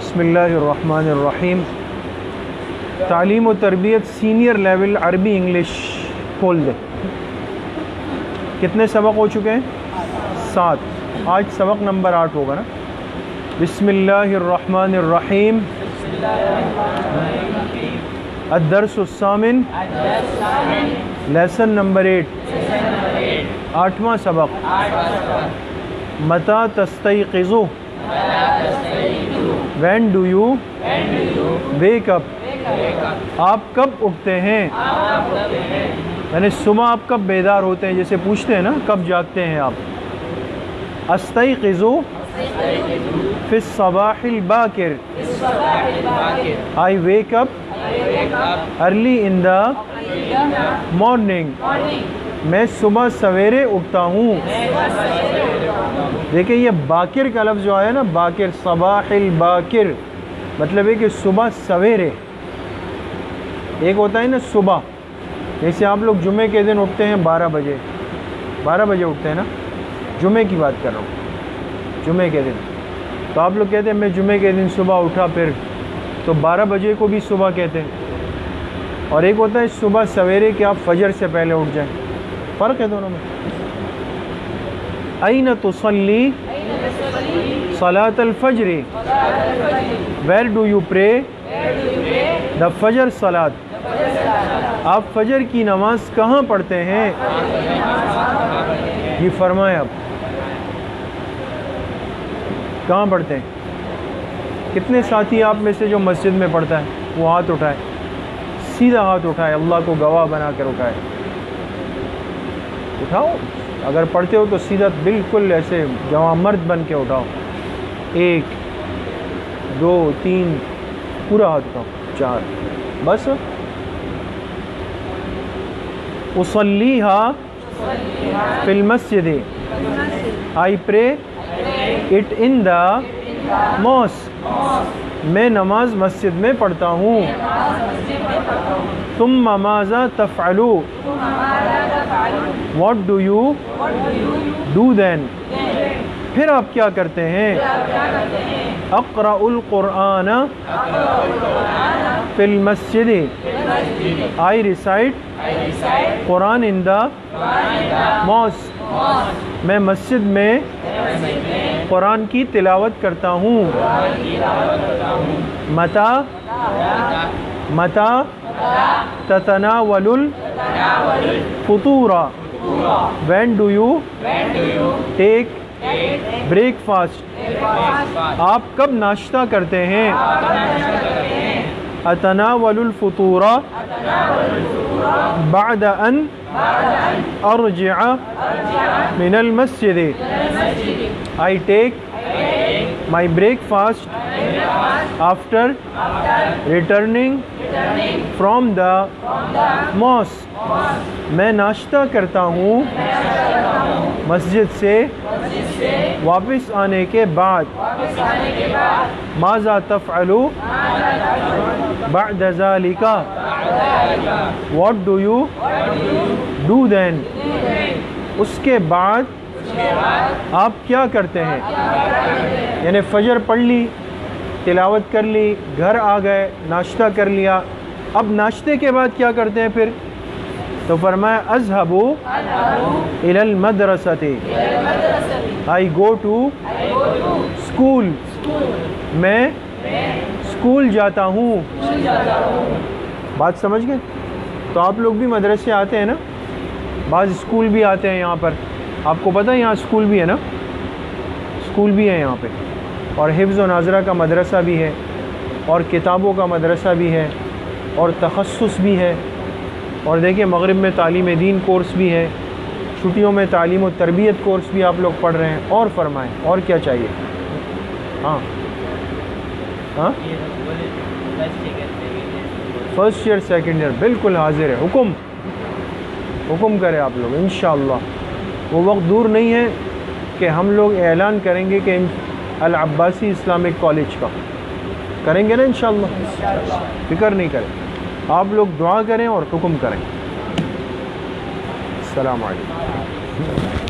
بسم اللہ الرحمن الرحیم۔ تعلیم و تربیت سینئر لیول عربی انگلش کھول دے۔ کتنے سبق ہو چکے ہیں؟ 7۔ آج سبق نمبر 8 ہوگا نا۔ بسم اللہ الرحمن الرحیم۔ الدرس الثامن، لیسن نمبر 8، 8واں سبق۔ متی تستيقظ، when do you wake up, آپ کب اٹھتے ہیں؟ یعنی صبح آپ کب بیدار ہوتے ہیں، جیسے پوچھتے ہیں نا کب جاگتے ہیں آپ۔ استيقظ فی الصباح الباکر، I wake up early in the morning، میں صبح سویرے اٹھتا ہوں۔ دیکھیں یہ باکر کا لفظ جو آیا نا، باکر، صباح الباکر، مطلب ہے کہ صبح سویرے۔ ایک ہوتا ہے نا صبح، جیسے آپ لوگ جمعے کے دن اٹھتے ہیں 12 بجے، 12 بجے اٹھتے ہیں نا، جمعے کی بات کر رہا ہوں، جمعے کے دن۔ تو آپ لوگ کہتے ہیں میں جمعے کے دن صبح اٹھا، پھر تو 12 بجے کو بھی صبح کہتے ہیں۔ اور ایک ہوتا ہے صبح سویرے کہ آپ فجر سے پہلے اٹھ جائیں، فرق ہے دونوں میں۔ أين تصلي صلاة الفجر، where do you pray the فجر صلاة، آپ فجر کی نماز کہاں پڑھتے ہیں؟ یہ فرمائیں آپ کہاں پڑھتے ہیں؟ کتنے ساتھی آپ میں سے جو مسجد میں پڑھتا ہے وہ ہاتھ اٹھائے، سیدھا ہاتھ اٹھائے، اللہ کو گواہ بنا کر اٹھائے، اٹھاؤ۔ اگر پڑھتے ہو تو سیدھا بالکل ایسے جوان مرد بن کے اٹھاؤ، 1 2 3 پورا ہاتھ اٹھاؤ، 4 بس۔ اصلیھا فی المسجد، I pray it in the mosque، میں نماز مسجد میں پڑھتا ہوں۔ ثم ماذا تفعل، what do you do then، پھر آپ کیا کرتے ہیں؟ اقرأ القرآن فی المسجد، I recite Quran in the mosque، میں مسجد میں قرآن کی تلاوت کرتا ہوں۔ متی تتناول الفطور، when do you take breakfast، آپ کب ناشتہ کرتے ہیں؟ اتناول الفطور بعد ان ارجع من المسجد، I take my breakfast after returning from the mosque، میں ناشتہ کرتا ہوں مسجد سے واپس آنے کے بعد۔ ماذا تفعل بعد ذلك، what do you do then، اس کے بعد آپ کیا کرتے ہیں؟ یعنی فجر پڑھ لی، تلاوت کر لی، گھر آ گئے، ناشتہ کر لیا، اب ناشتے کے بعد کیا کرتے ہیں پھر؟ تو فرمایا اذهب الى المدرسة، I go to school، میں اسکول جاتا ہوں۔ بات سمجھ گئے؟ تو آپ لوگ بھی مدرسے آتے ہیں نا، بعض اسکول بھی آتے ہیں یہاں پر، آپ کو پتہ ہے یہاں اسکول بھی ہے نا، اسکول بھی ہے یہاں پہ، اور حفظ و ناظرہ کا مدرسہ بھی ہے، اور کتابوں کا مدرسہ بھی ہے، اور تخصص بھی ہے، اور دیکھیں مغرب میں تعلیم دین کورس بھی ہے، چھٹیوں میں تعلیم و تربیت کورس بھی آپ لوگ پڑھ رہے ہیں۔ اور فرمائیں اور کیا چاہیے؟ ہاں ہاں، فرسٹ ایئر سیکنڈ ایئر بالکل حاضر ہے، حکم کریں آپ لوگ انشاءاللہ۔ وہ وقت دور نہیں ہے کہ ہم لوگ اعلان کریں گے کہ العباسی اسلامک کالج کا کریں گے نا انشاءاللہ، فکر نہیں کریں، آپ لوگ دعا کریں اور حکم کریں۔ السلام علیکم۔